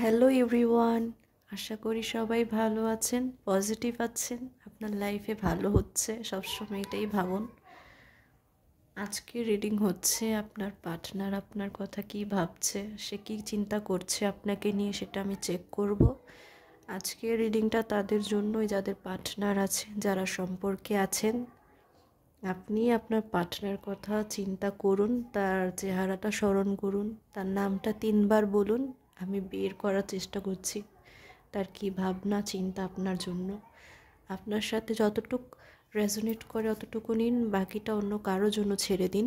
Hello everyone, আশা করি সবাই ভালো আছেন, পজিটিভ আছেন, আপনার লাইফে ভালো হচ্ছে, সবসময় এটাই ভাবুন। আজকে রিডিং হচ্ছে আপনার পার্টনার আপনার কথা কি ভাবছে, সে কি চিন্তা করছে আপনাকে নিয়ে, সেটা আমি চেক করব। আজকে রিডিংটা তাদের জন্যই যাদের পার্টনার আছে, যারা সম্পর্কে আছেন। আপনি আপনার পার্টনার কথা চিন্তা করুন, তার চেহারাটা স্মরণ করুন, তার নামটা 3বার বলুন। আমি বের করার চেষ্টা করছি তার কি ভাবনা চিন্তা আপনার জন্য। আপনার সাথে যতটুক রেজোনেট করে অতটুকু নিন, বাকিটা অন্য কারোর জন্য ছেড়ে দিন।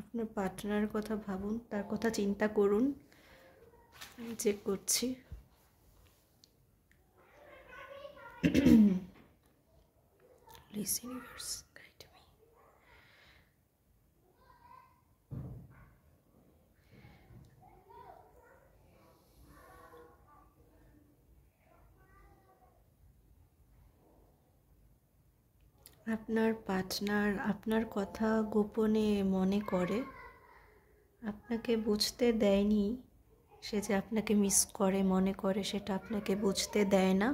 আপনার পার্টনারের কথা ভাবুন, তার কথা চিন্তা করুন। আমি চেক করছি। Please universe guide me. আপনার পার্টনার আপনার কথা গোপনে মনে করে, আপনাকে বুঝতে দেয়নি। সে যে আপনাকে মিস করে মনে করে, সেটা আপনাকে বুঝতে দেয় না।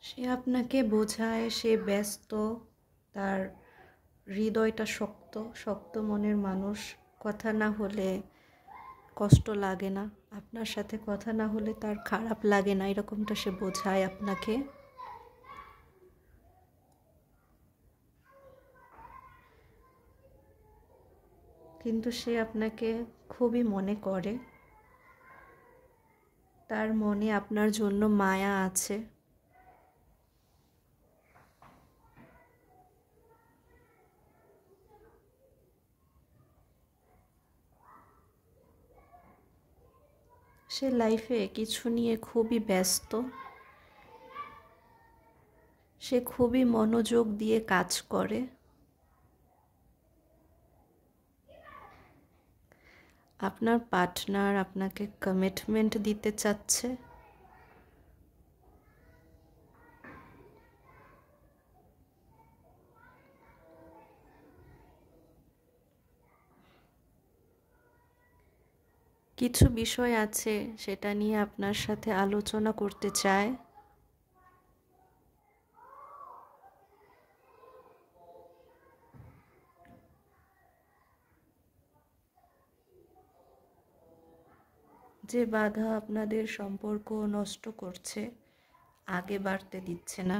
সে আপনাকে বোঝায়, সে ব্যস্ত, তার হৃদয়টা শক্ত শক্ত মনের মানুষ। কথা না হলে কষ্ট লাগে না, আপনার সাথে কথা না হলে তার খারাপ লাগে না, এরকমটা সে বোঝায় আপনাকে। কিন্তু সে আপনাকে খুবই মনে করে, তার মনে আপনার জন্য মায়া আছে। সে লাইফে কিছু নিয়ে খুবই ব্যস্ত, সে খুবই মনোযোগ দিয়ে কাজ করে। আপনার পার্টনার আপনাকে কমিটমেন্ট দিতে চাচ্ছে। কিছু বিষয় আছে, সেটা নিয়ে আপনার সাথে আলোচনা করতে চায়। যে বাধা আপনাদের সম্পর্ক নষ্ট করছে, আগে বাড়তে দিচ্ছে না,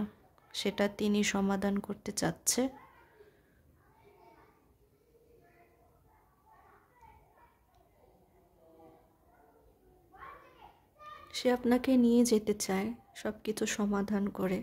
সেটা তিনি সমাধান করতে চাচ্ছে। সে আপনাকে নিয়ে যেতে চায় সব কিছু সমাধান করে।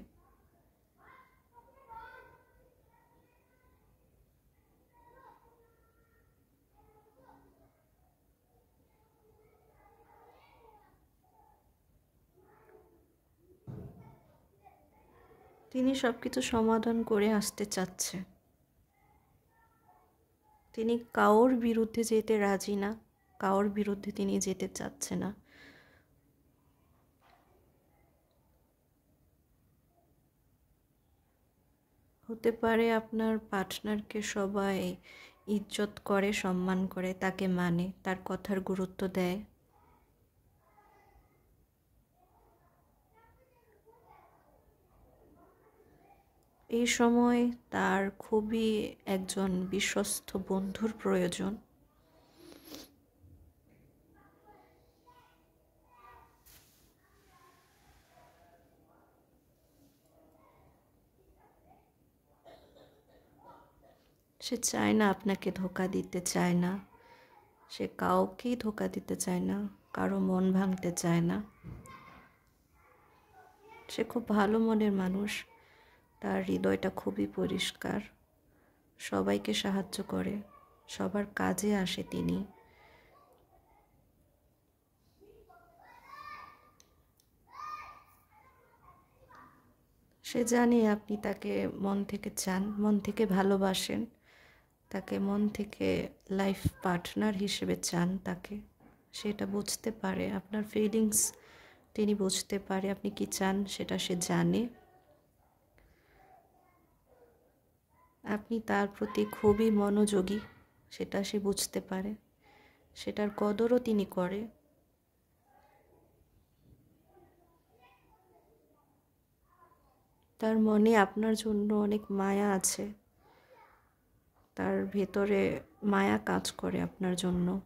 তিনি সব কিছু সমাধান করে আসতে চাচ্ছে। তিনি কারোর বিরুদ্ধে যেতে রাজি না, কারোর বিরুদ্ধে তিনি যেতে চাচ্ছে না। হতে পারে আপনার পার্টনারকে সবাই ইজ্জত করে, সম্মান করে, তাকে মানে, তার কথার গুরুত্ব দেয়। এই সময় তার খুবই একজন বিশ্বস্ত বন্ধুর প্রয়োজন। সে চায় না, আপনাকে ধোঁকা দিতে চায় না, সে কাউকেই ধোঁকা দিতে চায় না, কারো মন ভাঙতে চায় না। সে খুব ভালো মনের মানুষ, তার হৃদয়টা খুবই পরিষ্কার, সবাইকে সাহায্য করে, সবার কাজে আসে তিনি। সে জানে আপনি তাকে মন থেকে চান, মন থেকে ভালোবাসেন, তাকে মন থেকে লাইফ পার্টনার হিসেবে চান তাকে, সেটা বুঝতে পারে, আপনার ফিলিংস তিনি বুঝতে পারে, আপনি কি চান সেটা সে জানে। আপনি তার প্রতি খুবই মনোযোগী, সেটা সে বুঝতে পারে, সেটার কদরও তিনি করে। তার মনে আপনার জন্য অনেক মায়া আছে, তার ভেতরে মায়া কাজ করে আপনার জন্য।